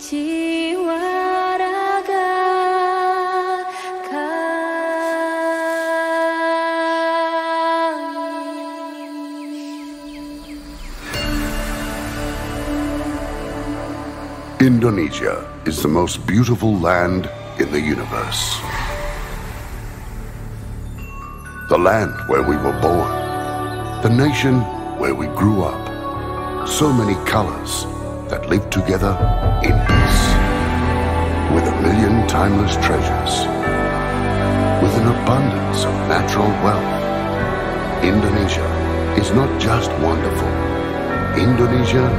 jiwa raga kami. Indonesia is the most beautiful land in the universe. The land where we were born. The nation where we grew up. So many colors that live together in peace. With a million timeless treasures. With an abundance of natural wealth. Indonesia is not just wonderful. Indonesia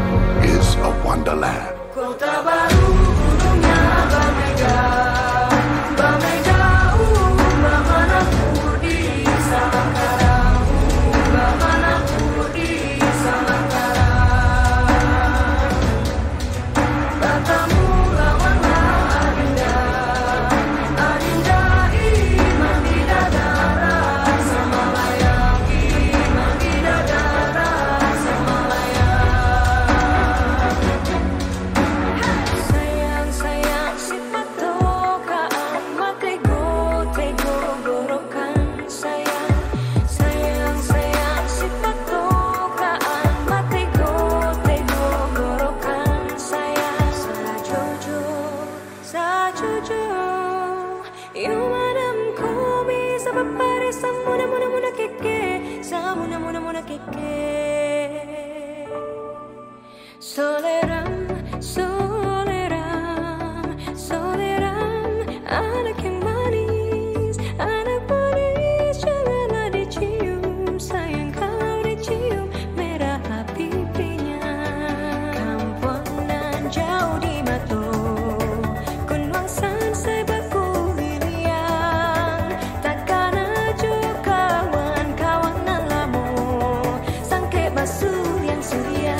is a wonderland. Kota baru gunungnya berbeda, berbeda bagaimanapun di Salangkara, bagaimanapun di Salangkara. Bertemu lawanlah Adinda, Adinda iman di dada rasa Malaya, iman di dada rasa Malaya. Sayang sayang si patokaan makego tego gorokan sayang sayang sayang si patokaan makego tego gorokan sayang sajojo yumadam ko bisa papare sa muna muna muna keke sa muna muna muna keke soleram soleram soleram anak yang manis janganlah dicium sayang kalau dicium merah pipinya kampungan jauh di Batu Kunwangsan sebaku Lilian takkan aja kawan-kawanan lamu sangke basuh yang surya.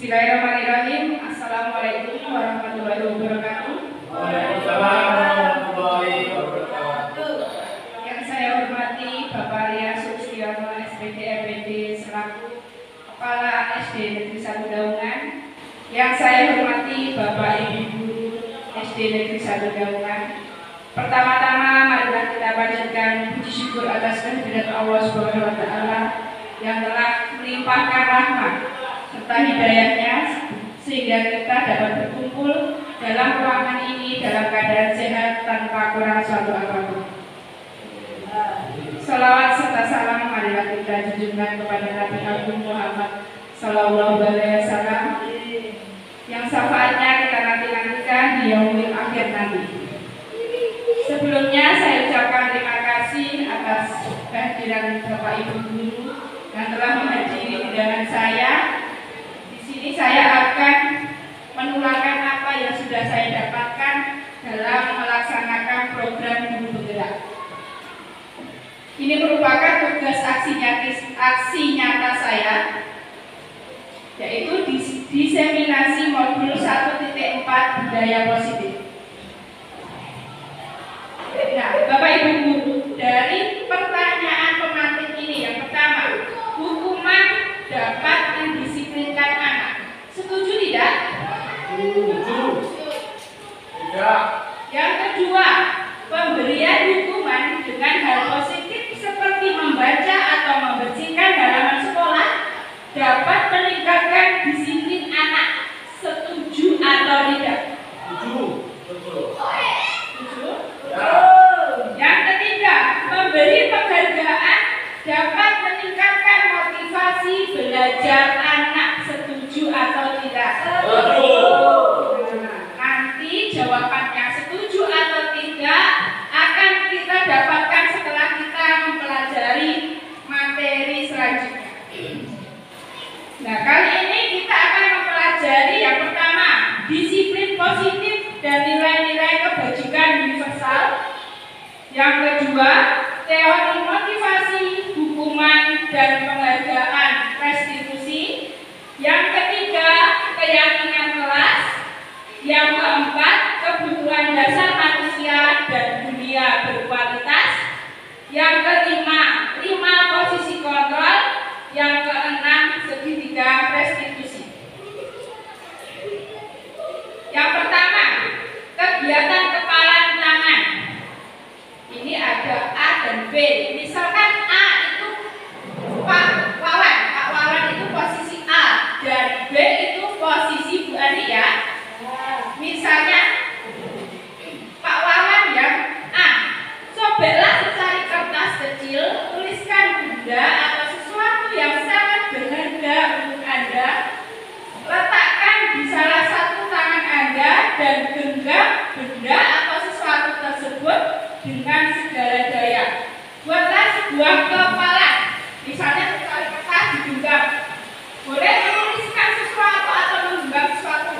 Bismillahirrahmanirrahim. Assalamualaikum warahmatullahi wabarakatuh. Waalaikumsalam warahmatullahi wabarakatuh. Yang saya hormati Bapak Ria Sustiono SPD MPD selaku Kepala SD Negeri 1 Daungan. Yang saya hormati Bapak Ibu Guru SD Negeri 1 Daungan. Pertama-tama marilah kita panjatkan puji syukur atas kehadirat Allah Subhanahu wa taala yang telah melimpahkan rahmat serta hidayahnya sehingga kita dapat berkumpul dalam ruangan ini dalam keadaan sehat tanpa kurang suatu apapun. Salawat serta salam marilah kita junjungkan kepada Nabi Agung Muhammad Sallallahu Alaihi Wasallam yang syafaatnya kita nanti-nantikan di yaumil akhir nanti. Sebelumnya saya ucapkan terima kasih atas kehadiran Bapak Ibu Guru yang telah menghadiri undangan saya. Di sini saya akan menularkan apa yang sudah saya dapatkan dalam melaksanakan program Guru Bergerak. Ini merupakan tugas aksi nyata saya, yaitu diseminasi modul 1.4 budaya positif. Nah, Bapak Ibu Guru, dari pertanyaan pemantik ini yang pertama, hukuman dapat mendisiplinkan anak. Setuju tidak? Setuju. Tidak. Yang kedua, pemberian hukuman dengan hal positif seperti membaca atau membersihkan halaman sekolah dapat meningkatkan disiplin anak Yang kedua, teori motivasi, hukuman, dan penghargaan restitusi. Yang ketiga, keyakinan kelas. Yang keempat, kebutuhan dasar manusia dan dunia berkualitas. Yang kelima, 5 posisi kontrol. Yang keenam, segitiga restitusi. Yang pertama, kegiatan kepalan tangan. Ini ada A dan B. Misalkan A itu Pak Wawan itu posisi A dan B itu posisi Bu Ani ya. Misalnya Pak Wawan yang A, sobeklah secari kertas kecil, tuliskan benda atau sesuatu yang sangat berharga untuk Anda, letakkan di salah satu tangan Anda dan genggam benda atau sesuatu tersebut dengan segala daya. Buatlah sebuah kepalan, misalnya secari kertas digenggam. Boleh menuliskan sesuatu atau menggenggam sesuatu.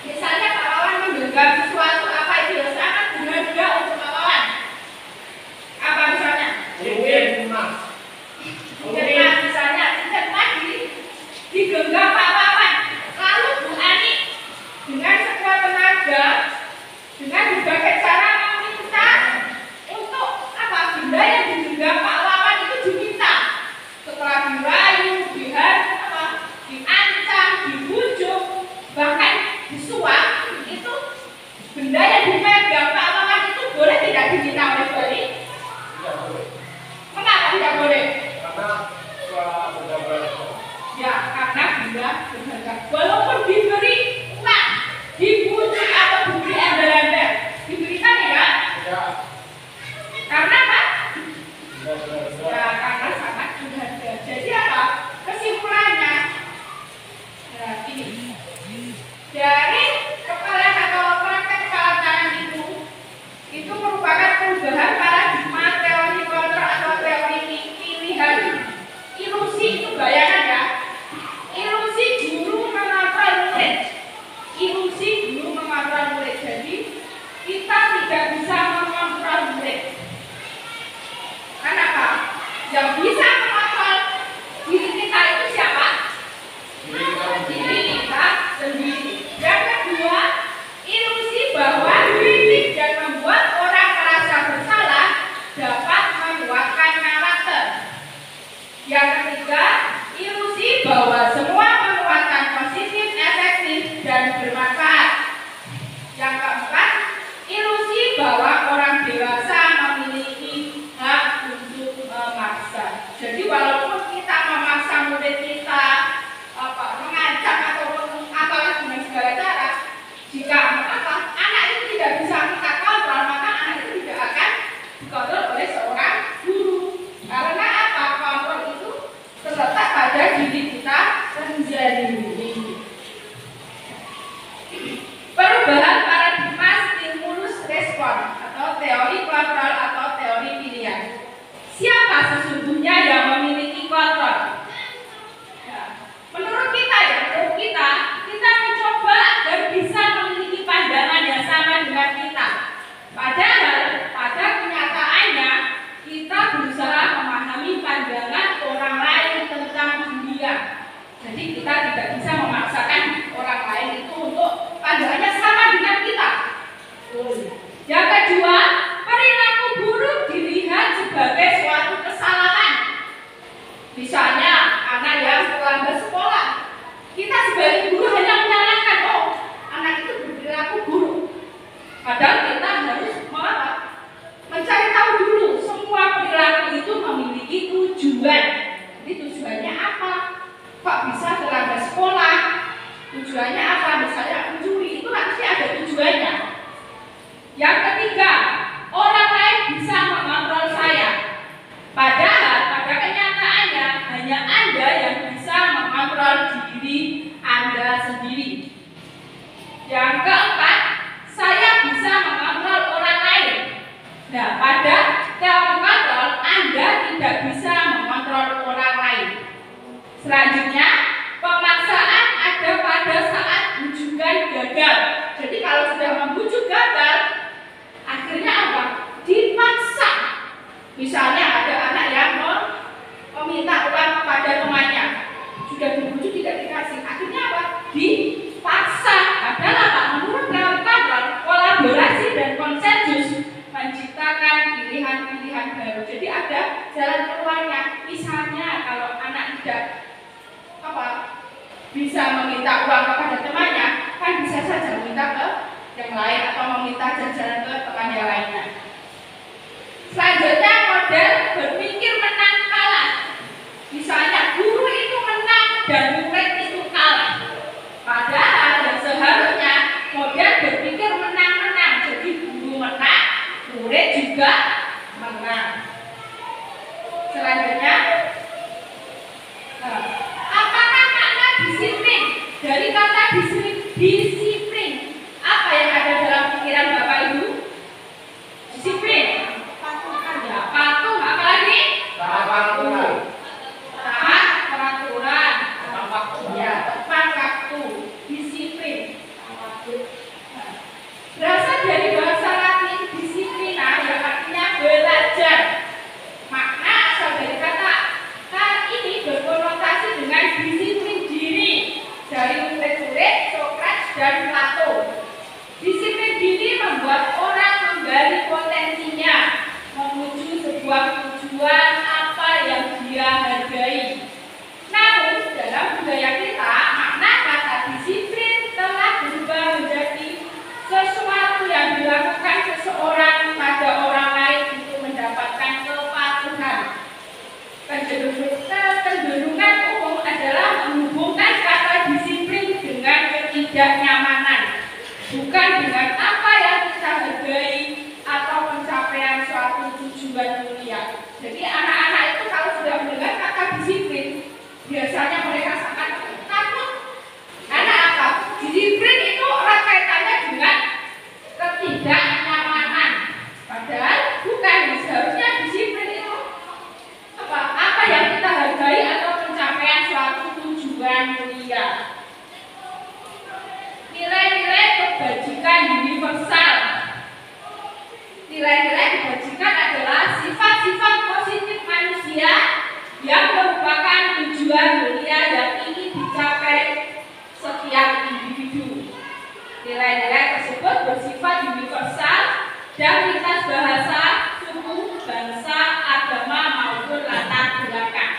Misalnya Pak Wawan menggenggam sesuatu, apa itu yang sangat berharga untuk Pak Wawan? Apa misalnya? emas. Misalnya digenggam Pak Wawan. Lalu Bu Ani dengan sekuat tenaga, dengan berbagai cara meminta untuk apa? Benda yang digenggam Pak Wawan itu diminta. Setelah dirayu, diancam, dibujuk, bahkan disuap, itu benda yang dipegang Pak Wawan itu boleh tidak diminta oleh Bu Ani? Tidak boleh. Kenapa tidak boleh? Karena benda berharga. Ya, karena benda berharga. Walaupun diberi uang, dibujuk atau diberi embel-embel, diberikan ya? Tidak. Karena apa? Benda berharga. Ya, karena sangat berharga. Jadi apa? Kesimpulannya, nah ini dari kepalan atau praktek kepalan tangan itu merupakan perubahan paradigma teori kontrol atau teori pilihan. Ilusi itu bayangan ya. Ilusi guru mengontrol murid. Ilusi guru mengontrol murid. Jadi kita tidak bisa mengontrol murid. Kenapa? Yang bisa mengontrol diri kita itu siapa? Diri kita sendiri. Yang kedua, ilusi bahwa kritik dan membuat orang merasa bersalah dapat menguatkan karakter. Yang ketiga, ilusi bahwa semua penguatan positif, efektif, dan bermanfaat. Yang keempat, ilusi bahwa orang dewasa memiliki hak untuk memaksa. Jadi walaupun kita memaksa murid kita, mengancam ataupun dengan segala cara, jika anak itu tidak bisa kita kontrol, maka anak itu tidak akan dikontrol oleh seorang guru. Karena apa? Kontrol itu terletak pada diri kita sendiri. Perubahan paradigma stimulus respon atau teori kontrol atau teori pilihan. Siapa sesungguhnya yang memiliki kontrol? Ya, menurut kita kita mencoba agar bisa memiliki pandangan yang sama dengan kita. Padahal pada kenyataannya kita berusaha memahami pandangan orang lain tentang dunia. Jadi kita tidak bisa memaksakan orang lain itu untuk pandangannya sama dengan kita. Yang kedua, perilaku buruk dilihat sebagai suatu kesalahan. Misalnya anak yang terlambat sekolah, kita sebagai guru hanya menyalahkan, oh anak itu berperilaku buruk. Padahal kita harus mencari tahu dulu semua perilaku itu memiliki tujuan. Jadi tujuannya apa? Kok bisa terlambat sekolah? Tujuannya apa? Misalnya mencuri, itu pasti ada tujuannya. Yang ketiga, orang lain bisa mengontrol saya. Padahal pada kenyataannya hanya Anda yang bisa mengontrol diri Anda sendiri. Yang keempat, saya bisa mengontrol orang lain. Nah, pada teori kontrol Anda tidak bisa mengontrol orang lain. Selanjutnya, pemaksaan ada pada saat bujukan gagal. Jadi kalau sudah membujuk gagal, akhirnya apa? Dipaksa Misalnya ada anak yang meminta uang kepada temannya, sudah dibujuk tidak dikasih, akhirnya apa? Dipaksa. Adalah Pak, menurut kawan-kawan kolaborasi dan konsensus menciptakan pilihan-pilihan baru. Jadi ada jalan keluarnya. Misalnya kalau anak tidak bisa meminta uang kepada temannya, kan bisa saja meminta ke yang lain atau meminta jajanan ke teman yang lainnya. Selanjutnya model berpikir menang kalah. Misalnya guru itu menang dan murid itu kalah. Padahal dan seharusnya model berpikir menang-menang. Jadi guru menang, murid juga menang. Selanjutnya, apakah makna disiplin? Dari kata disiplin, apa yang ada dalam pikiran Bapak Ibu? Disiplin. Patuh, apa lagi? Taat peraturan. Ya, tepat waktu. Disiplin. Berasal dari bahasa Latin disiplina yang artinya belajar. Makna asal dari kata ini berkonotasi dengan disiplin diri dari murid-murid Sokrates dan Plato. Disiplin diri membuat orang menggali potensinya menuju sebuah tujuan apa yang dia hargai. Namun dalam budaya kita, makna kata disiplin telah berubah menjadi sesuatu yang dilakukan seseorang pada orang lain untuk mendapatkan kepatuhan. Kecenderungan umum adalah menghubungkan kata disiplin dengan ketidaknyamanan, bukan dengan apa yang kita hargai atau pencapaian suatu tujuan mulia. Jadi anak-anak itu kalau sudah mendengar kata disiplin, biasanya mereka sangat takut. Karena apa? Disiplin itu erat kaitannya dengan ketidaknyamanan. Padahal bukan, seharusnya disiplin itu apa yang kita hargai atau pencapaian suatu tujuan mulia. Nilai-nilai kebajikan universal. Nilai-nilai kebajikan adalah sifat-sifat positif manusia yang merupakan tujuan mulia yang ingin dicapai setiap individu. Nilai-nilai tersebut bersifat universal dan lintas bahasa, suku, bangsa, agama maupun latar belakang.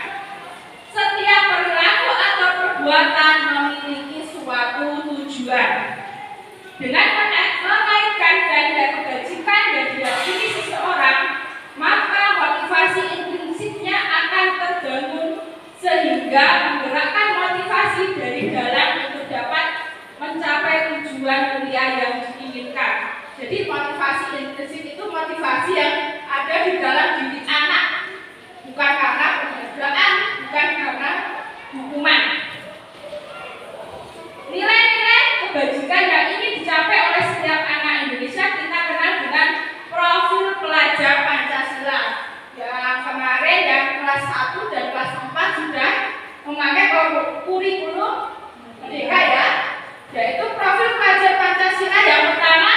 Setiap perilaku atau perbuatan memiliki suatu tujuan. Dengan mengaitkan nilai kebajikan yang diyakini seseorang, maka motivasi intrinsiknya akan terbangun sehingga menggerakkan motivasi dari dalam untuk dapat mencapai tujuan mulia yang diinginkan. Jadi motivasi intrinsik itu motivasi yang ada di dalam diri anak, bukan karena penghargaan, bukan karena hukuman. Nilai-nilai kebajikan yang ingin dicapai oleh setiap anak Indonesia kita kenal dengan profil pelajar Pancasila. Yang kemarin yang kelas 1 dan kelas 4 sudah memakai kurikulum merdeka ya, yaitu profil pelajar Pancasila yang pertama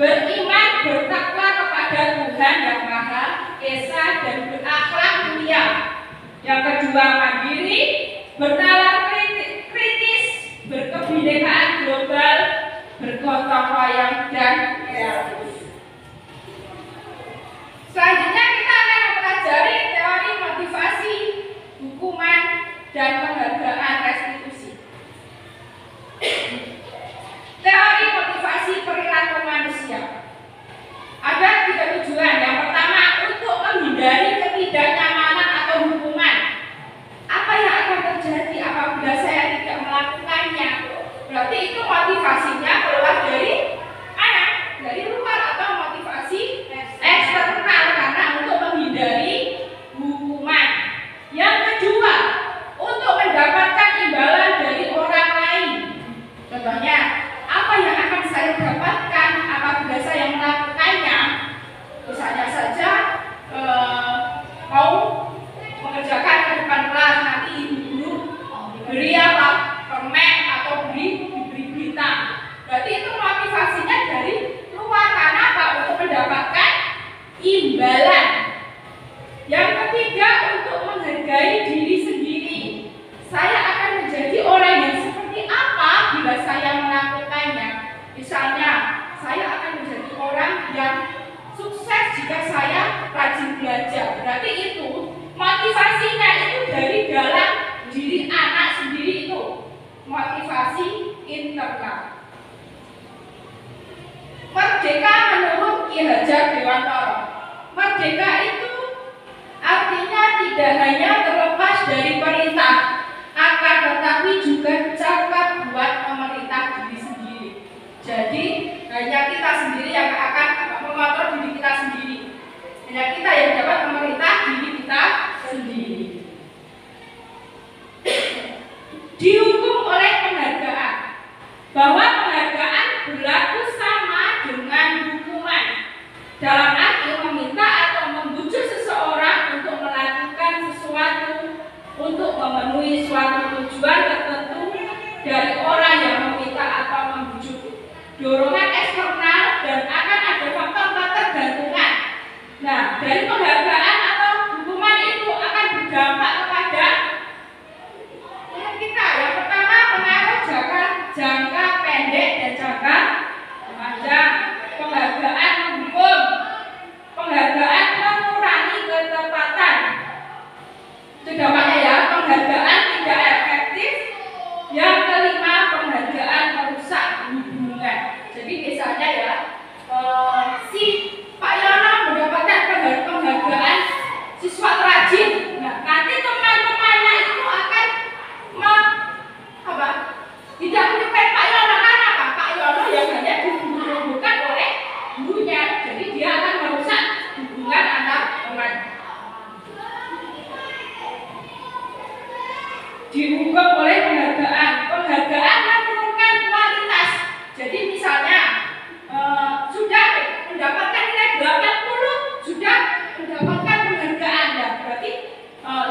beriman bertakwa kepada Tuhan Yang Maha Esa dan berakhlak mulia. Yang kedua mandiri, bernalar kritis, berkebinekaan global, bergotong royong dan kreatif. Selanjutnya kita akan mempelajari teori motivasi, hukuman, dan penghargaan restitusi. Teori motivasi perilaku manusia. Ada 3 tujuan. Yang pertama, untuk menghindari ketidaknyamanan atau hukuman. Apa yang akan terjadi apabila saya tidak melakukannya? Berarti itu motivasinya keluar dari mana? Dari luar atau motivasi eksternal karena untuk menghindari hukuman. Yang kedua, untuk mendapat Misalnya, saya akan menjadi orang yang sukses jika saya rajin belajar. Berarti itu motivasinya itu dari dalam diri anak sendiri itu. Motivasi internal. Merdeka menurut Ki Hajar Dewantara. Merdeka itu artinya tidak hanya terlepas dari perintah, akan tetapi juga cakap buat memerintah diri sendiri. Jadi hanya kita sendiri yang akan mengatur diri kita sendiri. Hanya kita yang dapat memerintah diri kita sendiri. Dihukum oleh penghargaan, bahwa penghargaan berlaku sama dengan hukuman. Dalam arti meminta atau membujuk seseorang untuk melakukan sesuatu untuk memenuhi suatu tujuan tertentu dari orang yang meminta atau membujuk. Dorongan eksternal dan akan ada faktor ketergantungan. Nah, dari penghargaan atau hukuman itu akan berdampak kepada kita. Yang pertama, pengaruh jangka pendek dan jangka panjang. Penghargaan menghukum, penghargaan mengurangi ketepatan. Itu dampaknya ya, penghargaan tidak efektif. Yang kelima, penghargaan merusak hubungan. Jadi misalnya ya, si Pak Yono mendapatkan penghargaan siswa rajin. Nah, nanti teman-temannya itu akan tidak menyukai Pak Yono. Karena apa? Pak Yono yang hanya dihubungkan oleh gurunya. Jadi dia akan merusak hubungan antar teman. Dihukum oleh penghargaan. Penghargaan menurunkan kualitas. Jadi misalnya sudah mendapatkan nilai 80, sudah mendapatkan penghargaan. Nah, berarti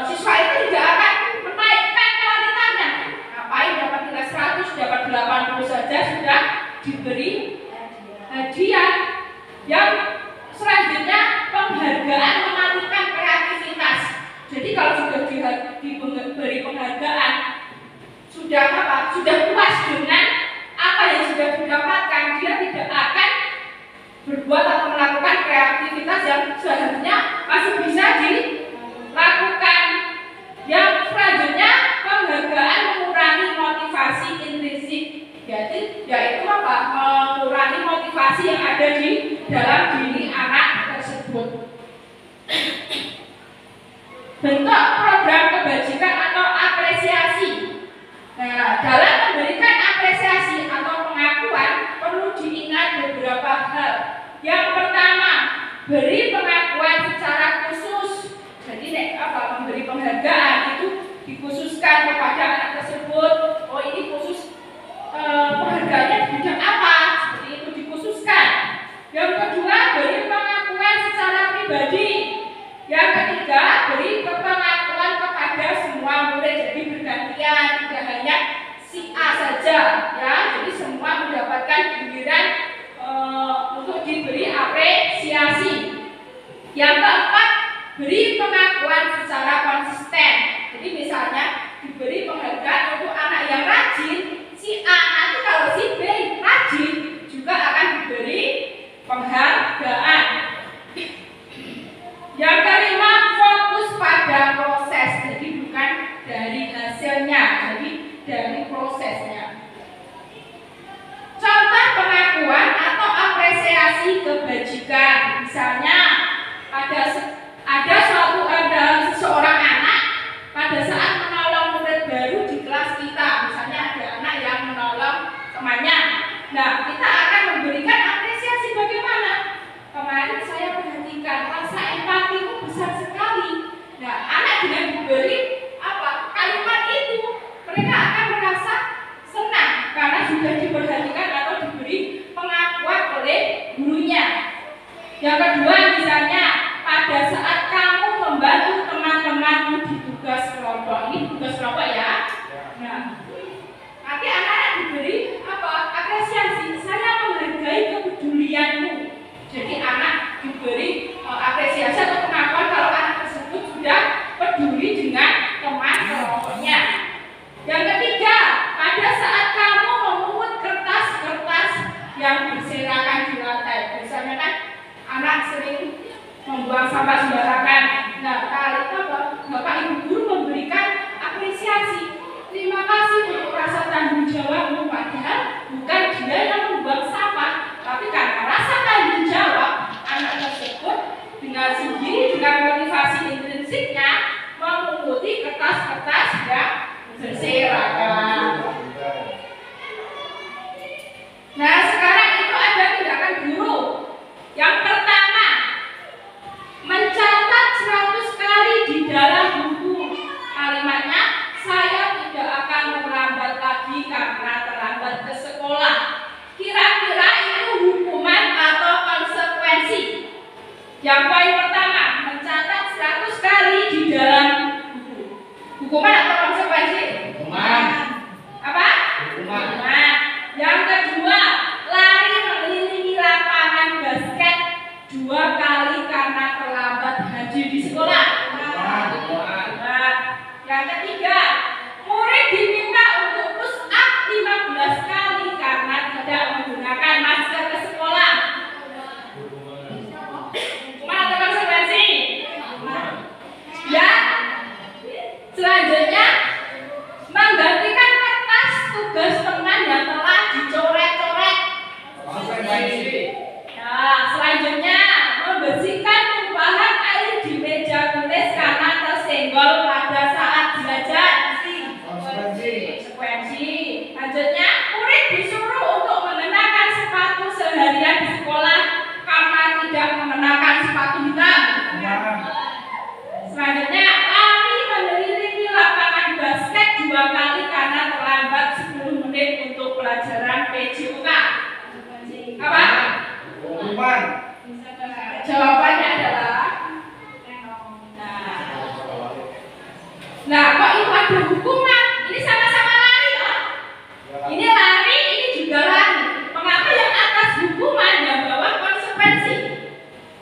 siswa itu tidak akan menaikkan kualitasnya. Ngapain dapat nilai 100, dapat 80 saja sudah diberi hadiah. Yang selanjutnya, penghargaan mematikan kreativitas. Jadi kalau sudah diberi penghargaan, sudah puas dengan apa yang sudah didapatkan, dia tidak akan berbuat atau melakukan kreativitas yang seharusnya masih bisa dilakukan. Yang selanjutnya, penghargaan mengurangi motivasi intrinsik. Jadi yaitu apa? Mengurangi motivasi yang ada di dalam diri anak tersebut. Bentuk program kebajikan atau apresiasi. Nah, dalam memberikan apresiasi atau pengakuan perlu diingat beberapa hal. Yang pertama, beri pengakuan secara khusus. Jadi memberi penghargaan itu dikhususkan kepada anak tersebut. Oh, ini khusus penghargaannya di bidang apa? Seperti itu dikhususkan. Yang kedua, beri pengakuan secara pribadi. Yang ketiga, beri pengakuan kepada semua murid. Jadi bergantian, tidak hanya si A saja, ya. Jadi semua mendapatkan giliran untuk diberi apresiasi. Yang keempat, beri pengakuan secara konsisten. Jadi misalnya diberi penghargaan untuk anak yang rajin, si A, nanti kalau si B rajin juga akan diberi penghargaan. Yang kelima, fokus pada proses. Jadi bukan dari hasilnya, jadi dari prosesnya. Contoh pengakuan atau apresiasi kebajikan. Misalnya ada seseorang anak pada saat menolong murid baru di kelas kita. Misalnya ada anak yang menolong temannya. Nah, kita akan memberikan apresiasi bagaimana? Kemarin saya perhatikan rasa empatimu besar sekali. Nah, anak dengan diberi kalimat itu, mereka akan merasa senang karena sudah diperhatikan atau diberi pengakuan oleh gurunya. Yang kedua, misalnya pada saat kamu membantu teman-temanmu di tugas kelompok. Ini tugas kelompok ya. Nah, nanti anak-anak diberi apresiasi. Saya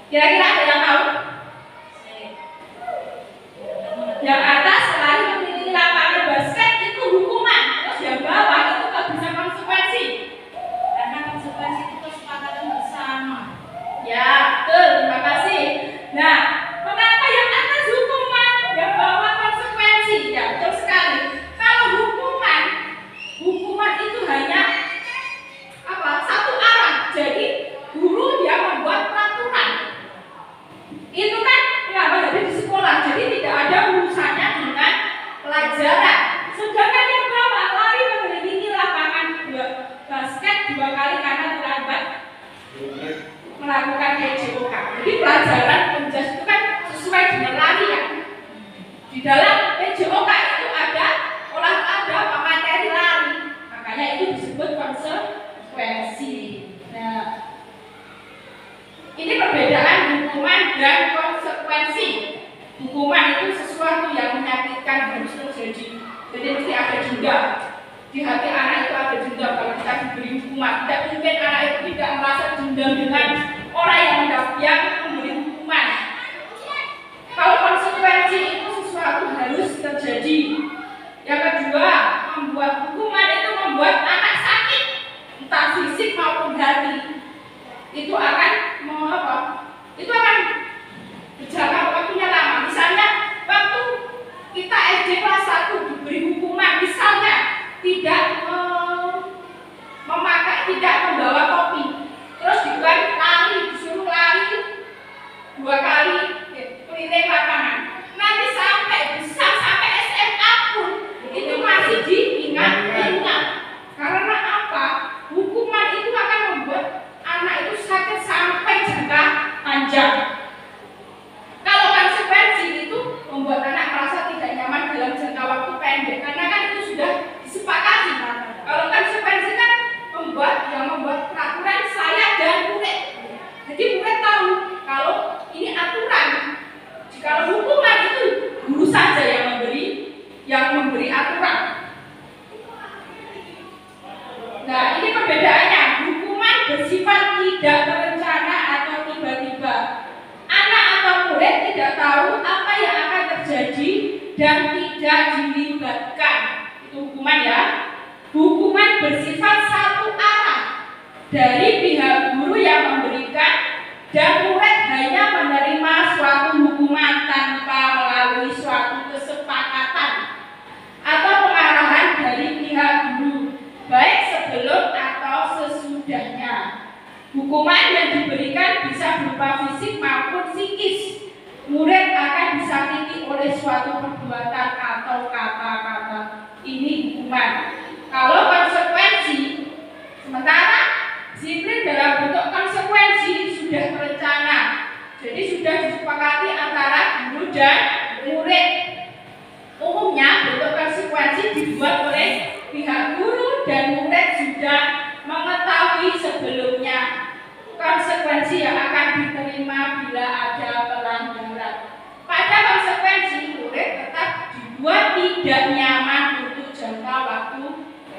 Kira-kira ada yang tahu? Yang atas selalu memiliki lapangan basket itu hukuman, terus yang bawah itu nggak bisa konsekuensi. Karena konsekuensi itu kesepakatan bersama. Ya, betul. Terima kasih. Nah, mengapa yang atas hukuman, yang bawah konsekuensi? Ya, betul sekali. Kalau hukuman itu hanya satu arah. Jadi guru dia membuat peraturan. Itu kan ada di sekolah, jadi tidak ada urusannya dengan pelajaran. Sedangkan yang bawah lari memiliki lapangan basket 2 kali karena terlambat melakukan PJOK. Jadi pelajaran penjas itu kan sesuai dengan lari ya. Di dalam PJOK itu ada olahraga materi lari, makanya itu disebut konsekuensi. Nah, ini perbedaan hukuman dan konsekuensi. Hukuman itu sesuatu yang menyakitkan harus terjadi. Jadi mesti ada dendam. Di hati anak itu ada dendam kalau kita diberi hukuman. Tidak mungkin anak itu tidak merasa dendam dengan orang yang memberi hukuman. Kalau konsekuensi itu sesuatu harus terjadi. Yang kedua, membuat hukuman itu membuat anak sakit, entah fisik maupun hati. Itu akan berjalan waktunya lama. Misalnya waktu kita SD kelas 1 diberi hukuman, misalnya tidak membawa topi, terus juga disuruh lari 2 kali keliling lapangan. Nanti sampai SMA pun itu masih diingat-ingat. Karena apa? Hukuman itu akan membuat anak itu sakit sampai jangka panjang. Kalau konsekuensi itu membuat anak merasa tidak nyaman dalam jangka waktu pendek, karena kan itu sudah disepakati. Kalau konsekuensi kan membuat peraturan saya dan murid. Jadi murid tahu kalau ini aturan. Kalau hukuman itu guru saja yang memberi aturan. Nah, ini perbedaannya. Hukuman bersifat tidak terencana atau tiba-tiba. Anak atau murid tidak tahu apa yang akan terjadi dan tidak dilibatkan. Itu hukuman ya. Hukuman bersifat satu arah dari pihak guru yang memberikan, dan murid hanya menerima suatu hukuman tanpa melalui suatu kesepakatan atau pengarahan dari pihak guru, baik sebelum atau sesudahnya. Hukuman yang diberikan bisa berupa fisik maupun psikis. Murid akan disakiti oleh suatu perbuatan atau kata-kata. Ini hukuman. Kalau konsekuensi, sementara disiplin dalam bentuk konsekuensi sudah terencana. Jadi sudah disepakati antara guru dan murid. Umumnya bentuk konsekuensi dibuat oleh pihak guru dan murid sudah mengetahui sebelumnya konsekuensi yang akan diterima bila ada pelanggaran. Pada konsekuensi, murid tetap dibuat tidak nyaman untuk jangka waktu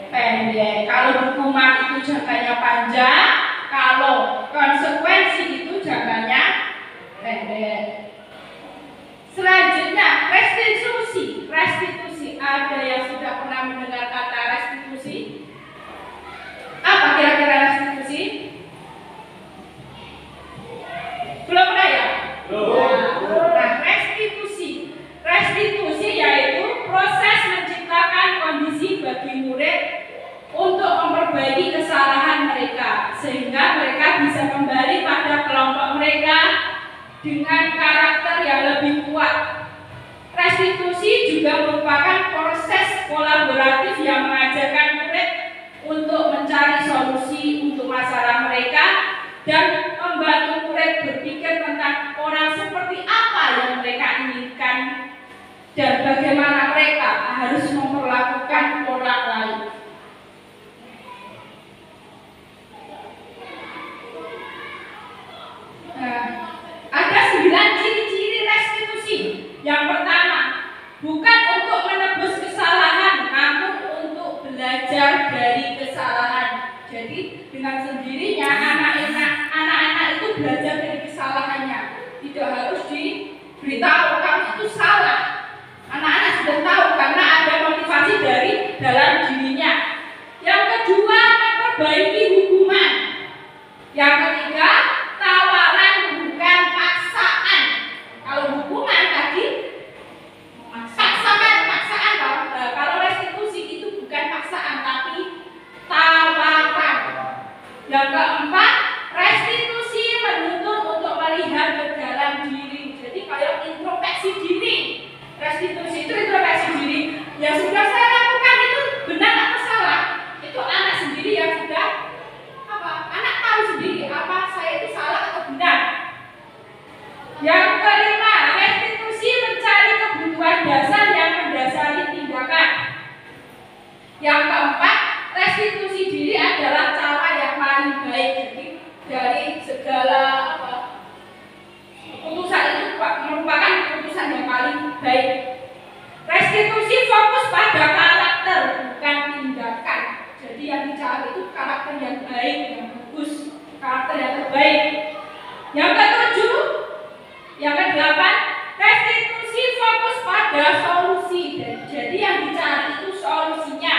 pendek. Kalau hukuman itu jangkanya panjang, kalau konsekuensi itu jangkanya pendek. Selanjutnya, restitusi. Restitusi, ada yang sudah pernah mendengar kata restitusi? Apa kira-kira restitusi? Belum pernah ya? Nah, restitusi. Restitusi yaitu proses menciptakan kondisi bagi murid untuk memperbaiki kesalahan mereka, sehingga mereka bisa kembali pada kelompok mereka dengan karakter yang lebih kuat. Restitusi juga merupakan proses kolaboratif yang mengajarkan murid untuk mencari solusi untuk masalah mereka dan membantu murid berpikir tentang orang seperti apa yang mereka inginkan dan bagaimana mereka harus memperlakukan orang lain. Ada 9 ciri-ciri restitusi. Yang pertama, bukan untuk menebus kesalahan, namun untuk belajar dari kesalahan. Jadi dengan sendiri memperbaiki hubungan. Yang ketiga, tawaran bukan paksaan. Kalau hubungan tadi paksaan kalau restitusi itu bukan paksaan tapi tawaran. Yang keempat, restitusi menuntut untuk melihat ke dalam diri. Jadi kayak introspeksi diri. Restitusi itu introspeksi diri. Yang sudah saya lakukan itu benar atau salah? Itu anak sendiri yang sudah anak tahu sendiri apa saya itu salah atau benar. Yang kelima, restitusi mencari kebutuhan dasar yang mendasari tindakan. Yang keempat, restitusi diri adalah cara yang paling baik. Jadi dari segala keputusan itu merupakan keputusan yang paling baik. Restitusi fokus pada karakter bukan tindakan. Jadi yang dicari itu karakter yang baik, yang bagus, karakter yang terbaik. Yang ketujuh, yang kedelapan, restitusi fokus pada solusi. Jadi yang dicari itu solusinya.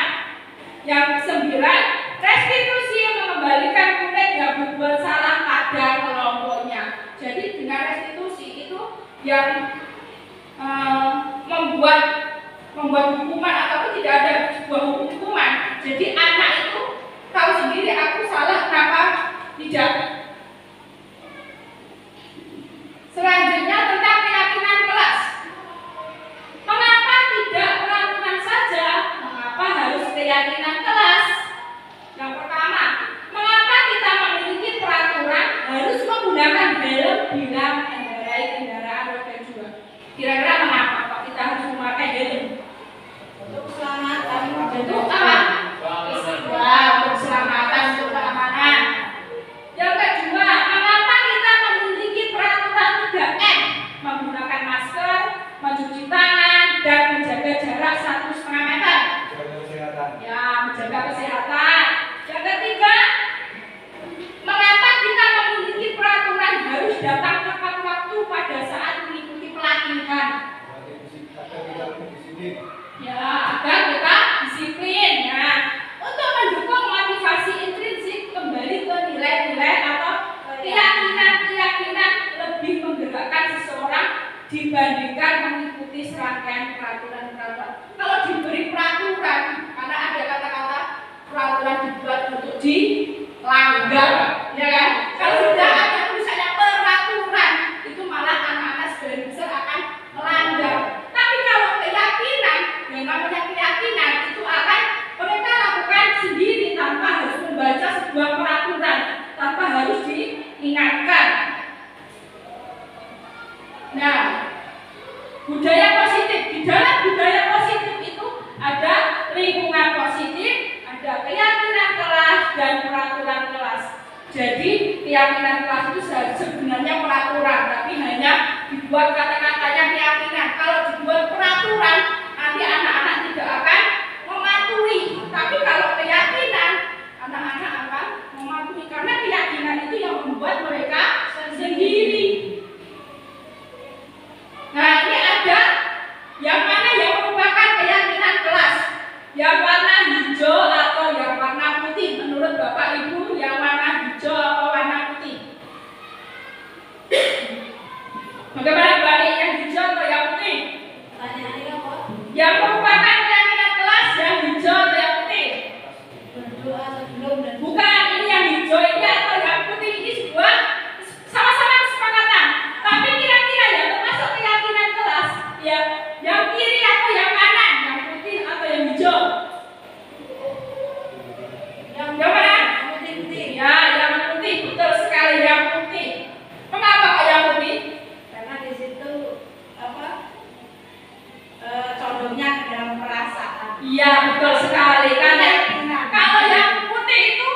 Yang kesembilan, restitusi mengembalikan murid yang berbuat salah pada kelompoknya. Jadi dengan restitusi itu yang membuat hukuman ataupun tidak ada sebuah hukuman. Jadi anak itu tahu sendiri aku salah, kenapa tidak. Selanjutnya tentang keyakinan kelas. Mengapa tidak peraturan saja? Mengapa harus keyakinan kelas? Yang pertama, mengapa kita memiliki peraturan harus menggunakan helm bila mengendarai kendaraan roda 2? Kira-kira mengapa kok kita harus memakai helm? Untuk keselamatan. Untuk apa? Untuk keselamatan, untuk keamanan. Yang kedua, mengapa kita memiliki peraturan 3M? Menggunakan masker, mencuci tangan, dan menjaga jarak 1,5 meter. Ya, menjaga kesehatan. Yang ketiga, mengapa kita memiliki peraturan harus datang tepat waktu pada saat mengikuti pelatihan? Ya, agar kita disiplin ya. Untuk mendukung motivasi intrinsik kembali ke nilai-nilai atau keyakinan-keyakinan lebih menggerakkan seseorang dibandingkan mengikuti serangkaian peraturan-peraturan. Kalau diberi peraturan, karena ada kata-kata peraturan dibuat untuk dilanggar, ya kan? Kalau sudah ada tulisannya peraturan, itu malah anak-anak sebagian besar akan melanggar. Tapi kalau keyakinan, yang namanya keyakinan itu akan mereka lakukan sendiri tanpa harus membaca sebuah peraturan, tanpa harus diingatkan. Nah, budaya positif. Di dalam budaya positif itu ada lingkungan positif, ada keyakinan kelas dan peraturan kelas. Jadi keyakinan kelas itu sebenarnya peraturan, tapi hanya dibuat kata-katanya keyakinan. Kalau dibuat peraturan, nanti anak-anak tidak akan mematuhi. Tapi kalau keyakinan, anak-anak akan mematuhi karena keyakinan itu yang membuat mereka sendiri. Nah, ini ada yang mana yang merupakan keyakinan kelas, yang warna hijau atau yang warna putih. Menurut Bapak Ibu, yang warna hijau atau warna putih? Bagaimana balik yang hijau atau yang putih? Yang merupakan keyakinan kelas yang hijau atau yang putih? Bukan, ini yang hijau ini atau yang putih ini sebuah sama-sama kesepakatan. Tapi kira-kira ya termasuk keyakinan kelas ya, yang kiri atau yang kanan, yang putih atau yang hijau? Yang mana? Putih. Ya, yang putih, betul sekali yang putih. Mengapa kok yang putih? Karena di situ condongnya ke dalam perasaan. Iya, betul sekali. Karena kalau yang putih itu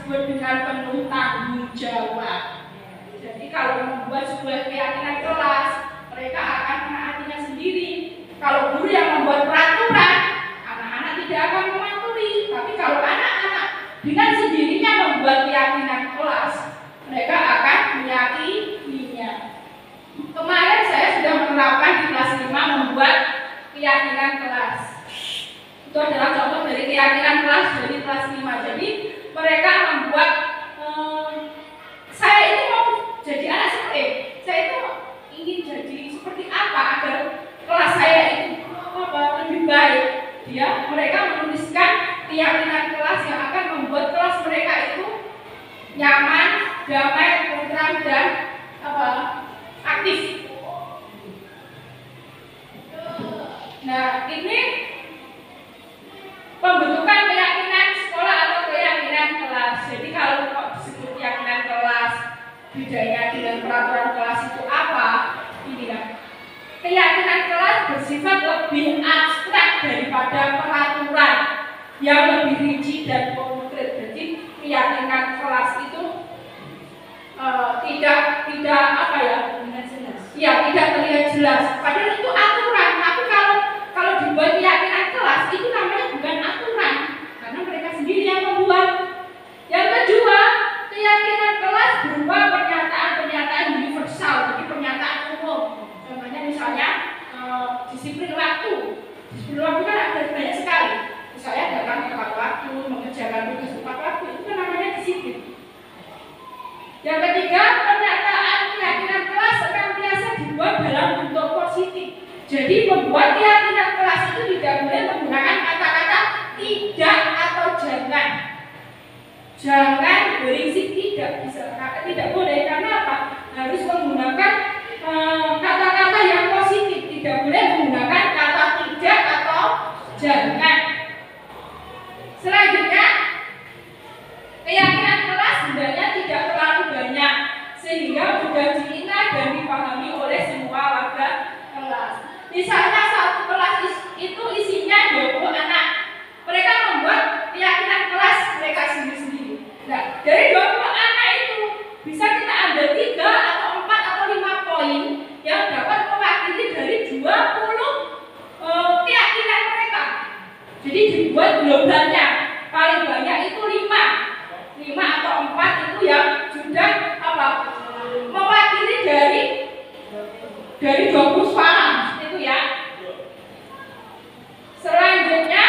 disebut dengan penuh tanggung jawab. Jadi kalau membuat sebuah keyakinan kelas, mereka akan menaatinya sendiri. Kalau guru yang membuat peraturan, anak-anak tidak akan mematuhi. Tapi kalau anak-anak dengan sendirinya membuat keyakinan kelas, mereka akan meyakininya. Kemarin saya sudah menerapkan di kelas 5 membuat keyakinan kelas. Itu adalah contoh dari keyakinan kelas dari kelas 5. Jadi mereka membuat saya ini mau jadi anak seperti saya itu ingin jadi seperti apa agar kelas saya itu lebih baik. Mereka menuliskan keyakinan kelas yang akan membuat kelas mereka itu nyaman, damai, tentram dan aktif. Nah, ini pembentukan keyakinan sekolah atau keyakinan kelas. Jadi kalau disebut keyakinan kelas, bedanya dengan peraturan kelas itu apa? Inilah. Keyakinan kelas bersifat lebih abstrak daripada peraturan yang lebih rinci dan konkret. Jadi keyakinan kelas itu tidak apa ya? Ya, tidak terlihat jelas. Padahal itu aturan. Tapi kalau dibuat keyakinan kelas itu namanya bukan aturan, karena mereka sendiri yang membuat. Yang kedua, keyakinan kelas berupa pernyataan-pernyataan universal, jadi pernyataan umum. Contohnya misalnya disiplin waktu. Disiplin waktu kan ada banyak sekali. Misalnya datang tepat waktu, mengerjakan tugas tepat waktu, itu kan namanya disiplin. Yang ketiga, pernyataan keyakinan kelas senantiasa dibuat dalam bentuk positif. Jadi membuat keyakinan kelas itu tidak boleh menggunakan kata-kata tidak atau jangan. Jangan beringsik tidak boleh. Karena apa? Harus menggunakan kata-kata yang positif. Tidak boleh menggunakan kata tidak atau jangan. Selanjutnya, keyakinan kelas sebenarnya tidak terlalu banyak sehingga mudah diingat dan dipahami oleh semua warga kelas. Misalnya satu kelas itu isinya 20 anak. Mereka membuat keyakinan kelas mereka sendiri-sendiri. Nah, dari 20 anak itu bisa kita ambil 3 atau 4 atau 5 poin yang dapat mewakili dari 20 keyakinan mereka. Jadi dibuat globalnya. Paling banyak itu 5 atau 4 itu yang sudah mewakili dari 20 suara itu ya. Selanjutnya,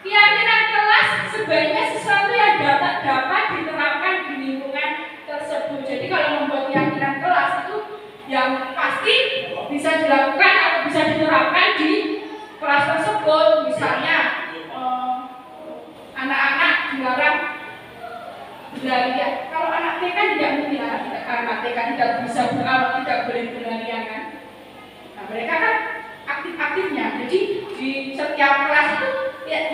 keyakinan kelas sebaiknya sesuatu yang dapat diterapkan di lingkungan tersebut. Jadi kalau membuat keyakinan kelas itu yang pasti bisa dilakukan atau bisa diterapkan di kelas tersebut. Misalnya anak-anak dilarang berlarian. Kalau anak TK tidak mungkin, anak TK tidak bisa tidak boleh berlarian kan. Nah, mereka kan aktif-aktifnya. Jadi di setiap kelas itu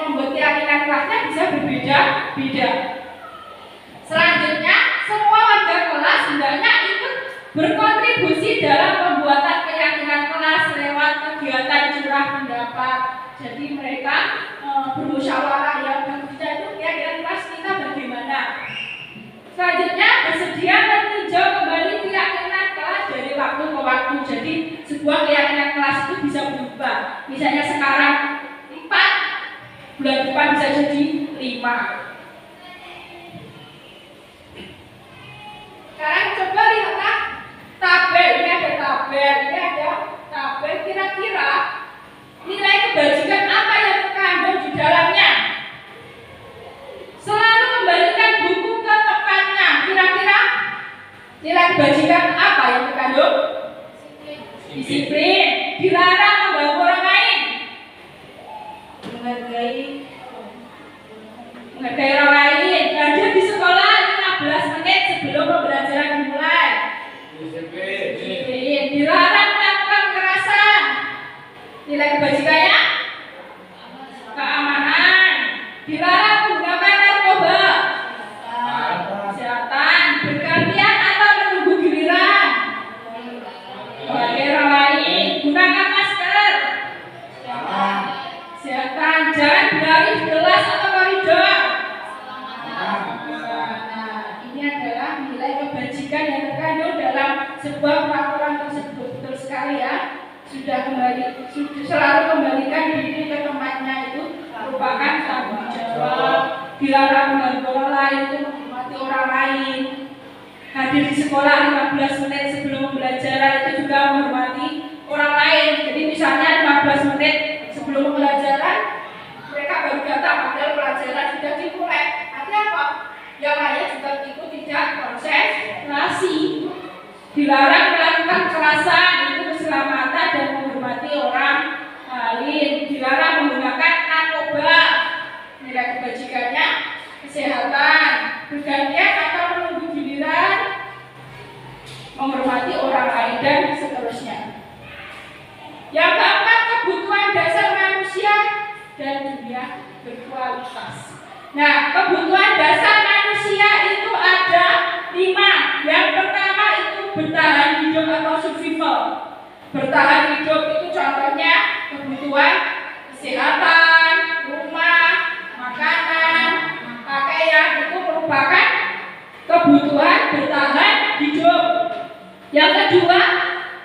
membuat keyakinan kelasnya bisa berbeda-beda. Selanjutnya, semua warga kelas hendaknya ikut berkontribusi dalam pembuatan keyakinan kelas lewat kegiatan curah pendapat. Jadi mereka bermusyawarah ya, kita itu keyakinan kelas kita bagaimana. Selanjutnya, bersedia meninjau kembali keyakinan kelas dari waktu ke waktu. Jadi sebuah keyakinan kelas itu bisa berubah. Misalnya sekarang 4, bulan depan bisa jadi 5. Sekarang coba lihatlah tabel. Ini ada tabel, ini ada tabel. Kira-kira nilai kebajikan apa yang terkandung di dalamnya? Selalu kembalikan buku ke tempatnya. Kira-kira nilai kebajikan apa yang terkandung? Disiplin. Dilarang mengganggu orang lain. Menghargai orang lain. Hadir di sekolah 15 menit sebelum pembelajaran dimulai. Disiplin. Dilarang melakukan kekerasan. Nilai kebajikannya keamanan. Dilarang menggunakan narkoba. Kesehatan. Bergantian atau menunggu giliran. Menghargai orang lain. Gunakan masker. sebuah peraturan tersebut. Betul sekali ya, sudah selalu kembalikan diri ke tempatnya itu merupakan tanggung jawab. Dilarang mengganggu orang lain, itu menghormati orang lain. Hadir di sekolah 15 menit sebelum pembelajaran itu juga menghormati orang lain. Jadi misalnya 15 menit sebelum pembelajaran mereka baru datang, padahal pelajaran sudah dimulai. Artinya apa? Yang lain juga ikut tidak konsentrasi. Dilarang melakukan kekerasan, itu keselamatan dan menghormati orang lain. Dilarang menggunakan narkoba, nilai kebajikannya kesehatan, bergantian atau menunggu giliran, menghormati orang lain dan seterusnya. Yang keempat, kebutuhan dasar manusia dan dunia berkualitas. Nah, kebutuhan dasar manusia itu ada 5. Yang pertama itu bertahan hidup atau survival. Bertahan hidup itu contohnya kebutuhan kesehatan, rumah, makanan, pakaian, itu merupakan kebutuhan bertahan hidup. Yang kedua,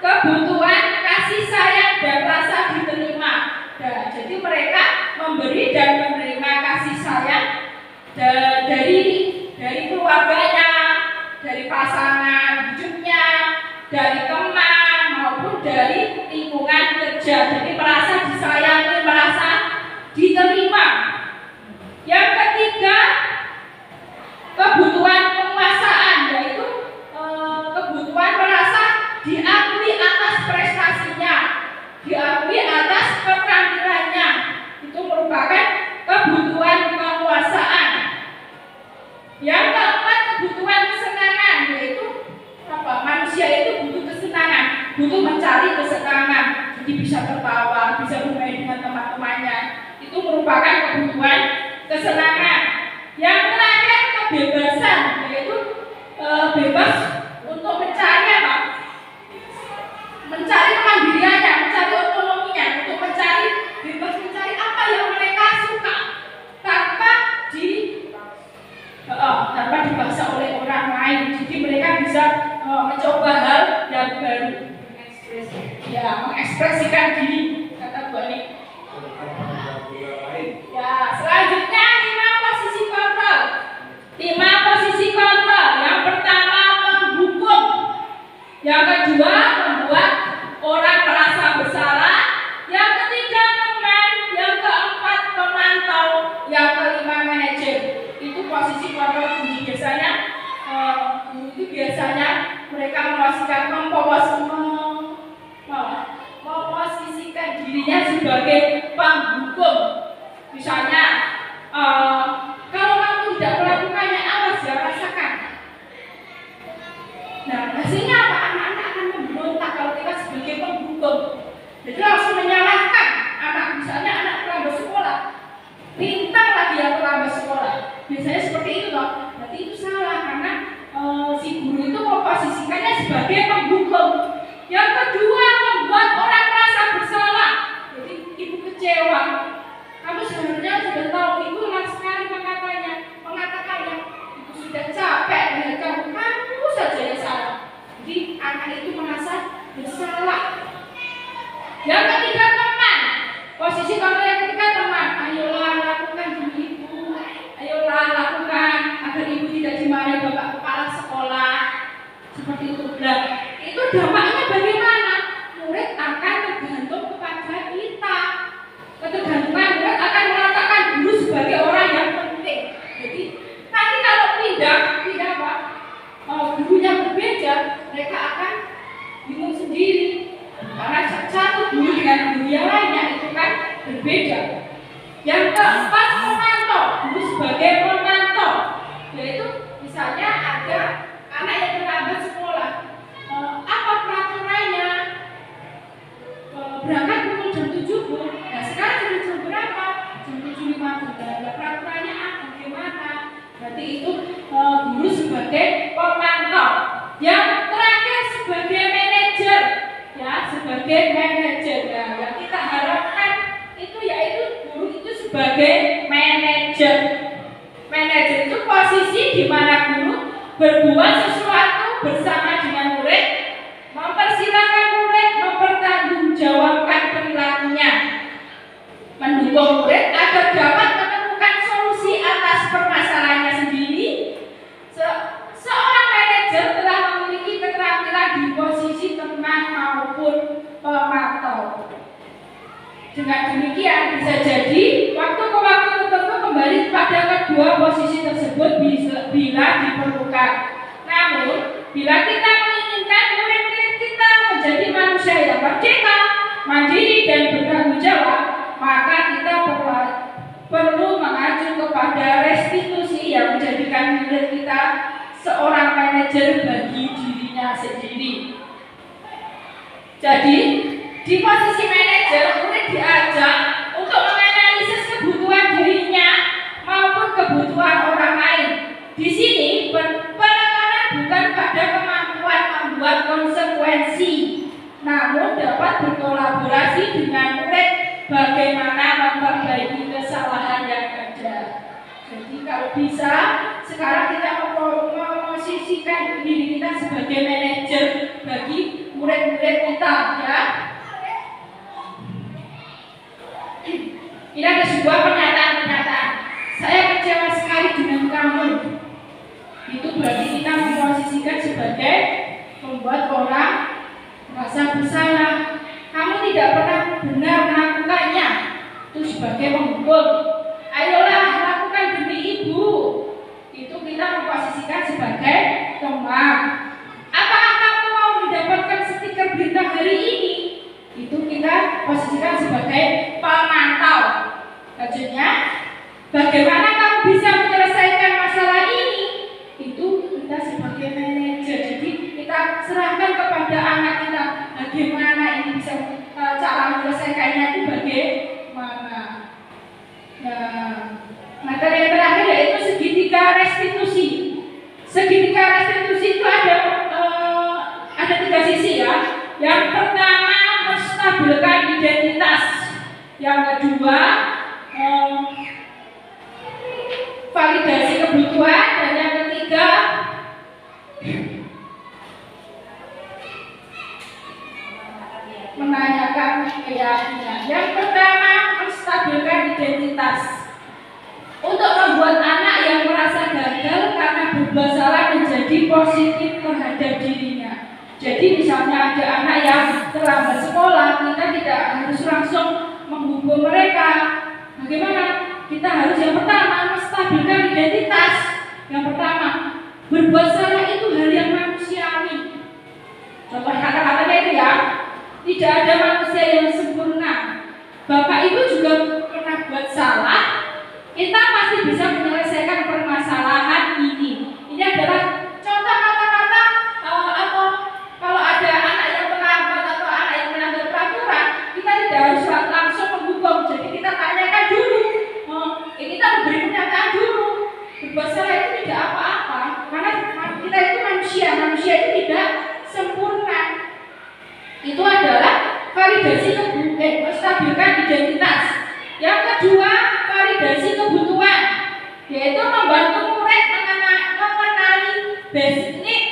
kebutuhan kasih sayang dan rasa diterima. Nah, jadi mereka memberi dan menerima kasih sayang dari keluarganya, dari pasangan hidupnya, dari teman maupun dari lingkungan kerja. Jadi merasa disayangi, merasa diterima. Yang ketiga, kebutuhan penguasaan, yaitu kebutuhan merasa diakui atas prestasinya, diakui atas keterampilannya. Itu merupakan kebutuhan penguasaan. Yang keempat, kebutuhan kesenangan, yaitu apa? Manusia itu butuh kesenangan, butuh mencari kesenangan. Jadi bisa tertawa, bisa bermain dengan teman-temannya. Itu merupakan kebutuhan kesenangan. Yang terakhir, kebebasan, yaitu bebas untuk mencari apa? Mencari kemandiriannya, mencari otonominya, untuk mencari bebas mencari apa yang mereka suka tanpa dipaksa oleh orang lain. Jadi mereka bisa mencoba hal yang baru, mengekspresikan diri, kata Bu Ani. Ya, selanjutnya 5 posisi kontrol. 5 posisi kontrol. Yang pertama, menghukum. Yang kedua, membuat orang merasa bersalah. Yang ketiga, teman. Yang keempat, pemantau. Yang kelima, manajer. Itu posisi kontrol guru. Biasanya mereka memposisikan dirinya sebagai penghukum. Misalnya, kalau kamu tidak melakukannya, awas ya, rasakan. Nah, hasilnya apa? Anak-anak akan memberontak kalau kita sebagai penghukum. Jadi langsung menyalahkan anak. Misalnya anak terlambat sekolah, rintang lagi yang terlambat sekolah. Biasanya seperti itu loh. Berarti itu salah karena si guru itu memposisikannya sebagai penghukum. Yang kedua, membuat orang merasa bersalah. Jadi ibu kecewa. Kamu sebenarnya sudah tahu, ibu lelah sekali mengatakannya. Ibu sudah capek dengan kamu saja yang salah. Jadi anak itu merasa bersalah. Yang ketiga, teman. Posisi kontrol yang ketiga, teman. Ayolah lakukan dulu ibu. Ayolah lakukan agar ibu tidak dimarahi bapak kepala sekolah. Seperti itu. Nah, itu dampaknya bagaimana? Murid akan tergantung kepada kita. Ketergantungan murid akan meletakkan guru sebagai orang yang penting. Jadi nanti kalau pindah apa? Gurunya berbeda, mereka akan bingung sendiri. Karena satu guru dengan guru yang lainnya itu kan berbeda. Yang keempat, pemantau. Guru sebagai pemantau, yaitu misalnya ada anak yang terlambat sekolah. Apa peraturannya? Berangkat pukul jam 7, Bu. Nah, sekarang sudah jam berapa? Jam 7.50. Peraturannya bagaimana? Berarti itu guru sebagai pemantau. Yang terakhir sebagai manajer, ya, sebagai manajer. Nah, yang kita harapkan itu yaitu guru itu sebagai manajer. Manajer itu posisi di mana guru berbuat sesuatu bersama dengan murid Dengan demikian bisa jadi waktu ke waktu tertentu kembali pada kedua posisi tersebut bila diperlukan. Namun, bila kita menginginkan murid-murid kita menjadi manusia yang merdeka, mandiri dan bertanggung jawab, maka kita perlu mengacu kepada restitusi yang menjadikan murid kita seorang manajer bagi dirinya sendiri. Jadi, di posisi manajer, murid diajak untuk menganalisis kebutuhan dirinya maupun kebutuhan orang lain. Di sini penekanan bukan pada kemampuan membuat konsekuensi, namun dapat berkolaborasi dengan murid bagaimana memperbaiki kesalahan yang ada. Jadi kalau bisa, sekarang kita memposisikan diri kita sebagai manajer bagi murid-murid kita, ya. Ini ada sebuah pernyataan. Saya kecewa sekali dengan kamu. Itu berarti kita memposisikan sebagai membuat orang merasa bersalah. Kamu tidak pernah benar melakukannya. Itu sebagai menghukum. Ayolah lakukan demi ibu. Itu kita memposisikan sebagai teman. Apakah kamu mau mendapatkan stiker berita hari ini? Itu kita posisikan sebagai pemantau. Maksudnya, bagaimana kamu bisa menyelesaikan masalah ini? Itu kita sebagai manajer. Jadi kita serahkan kepada anak kita bagaimana ini bisa cara menyelesaikannya itu bagaimana. Nah, materi yang terakhir yaitu segitiga restitusi. Segitiga restitusi itu ada 3 sisi, ya. Yang pertama, menstabilkan identitas. Yang kedua, validasi kebutuhan. Dan yang ketiga, menanyakan keyakinan. Yang pertama, menstabilkan identitas. Untuk membuat anak yang merasa gagal karena berbuat salah menjadi positif terhadap dirinya. Jadi misalnya ada anak yang terlambat sekolah, kita tidak harus langsung menghukum mereka. Bagaimana? Kita harus yang pertama menstabilkan identitas. Yang pertama, berbuat salah itu hal yang manusiawi. Contoh kata-katanya itu, ya, tidak ada manusia yang sempurna. Bapak Ibu juga pernah buat salah. Kita pasti bisa menyelesaikan permasalahan ini. Ini adalah contoh kata-kata atau kalau ada anak yang terlambat atau anak yang melanggar peraturan, kita tidak harus langsung menghukum. Jadi kita tanyakan dulu. Kita memberi pernyataan dulu. Berbuat salah itu tidak apa-apa, karena kita itu manusia itu tidak sempurna. Itu adalah validasi menstabilkan identitas. Yang kedua, validasi kebutuhan, yaitu membantu murid mengenali basic need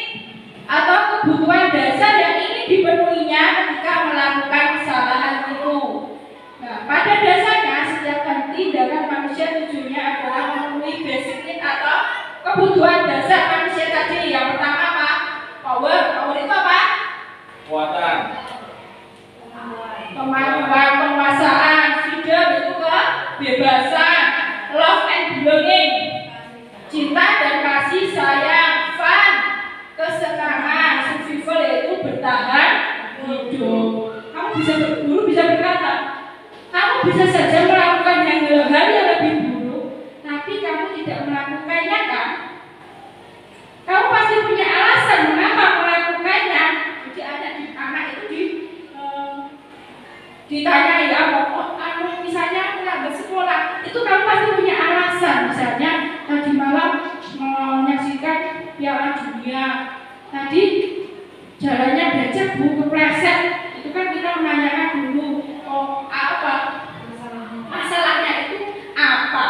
atau kebutuhan dasar yang ingin dipenuhinya ketika melakukan kesalahan itu. Nah, pada dasarnya setiap tindakan manusia tujuannya adalah memenuhi basic need atau kebutuhan dasar manusia tadi. Yang pertama apa? Power itu apa? Kekuatan. Kemampuan, penguasaan. Freedom itu kebebasan. Love and belonging, cinta dan kasih sayang. Fun, kesenangan. Survival yaitu bertahan hidup. Kamu bisa guru bisa berkata, kamu bisa saja melakukan hal yang lebih buruk, tapi kamu tidak melakukannya, kan? Kamu pasti punya alasan mengapa melakukannya. Jadi anak itu ditanya, ya, misalnya melanggar sekolah, itu kamu pasti punya alasan. Misalnya tadi malam menyaksikan Piala Dunia, tadi jalannya becek, kepleset, itu kan kita menanyakan dulu, apa masalahnya itu apa.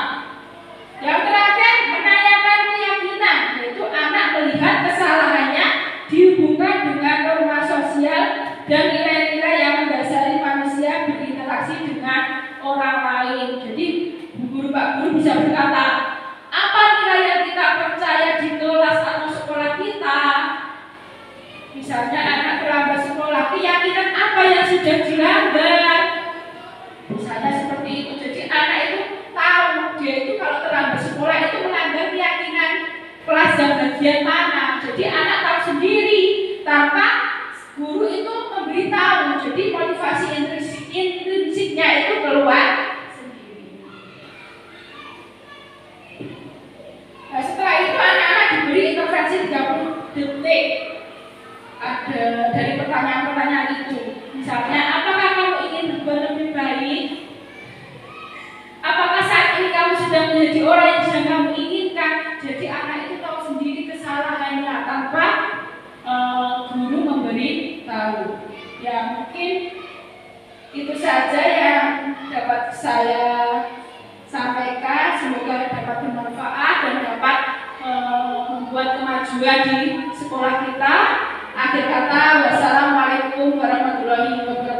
Yang terakhir, menanyakan keyakinan, yaitu anak melihat kesalahannya dihubungkan dengan norma sosial dan nilai-nilai yang mendasari manusia berinteraksi dengan orang lain. Jadi guru Pak Guru bisa berkata, apa nilai yang kita percaya di kelas atau sekolah kita. Misalnya anak terlambat sekolah, keyakinan apa yang sudah dilanggar. Misalnya bagian mana. Jadi anak tahu sendiri tanpa guru itu memberitahu. Jadi motivasi intrinsiknya itu keluar sendiri. Nah, setelah itu anak-anak diberi intervensi 30 detik. Ada dari pertanyaan-pertanyaan itu. Misalnya, apakah kamu ingin berbuat lebih baik? Apakah saat ini kamu sedang menjadi orang yang sedang kamu inginkan? Jadi anak itu tahu sendiri kesalahannya tanpa guru memberi tahu. Ya mungkin itu saja yang dapat saya sampaikan. Semoga dapat bermanfaat dan dapat membuat kemajuan di sekolah kita. Akhir kata, wassalamualaikum warahmatullahi wabarakatuh.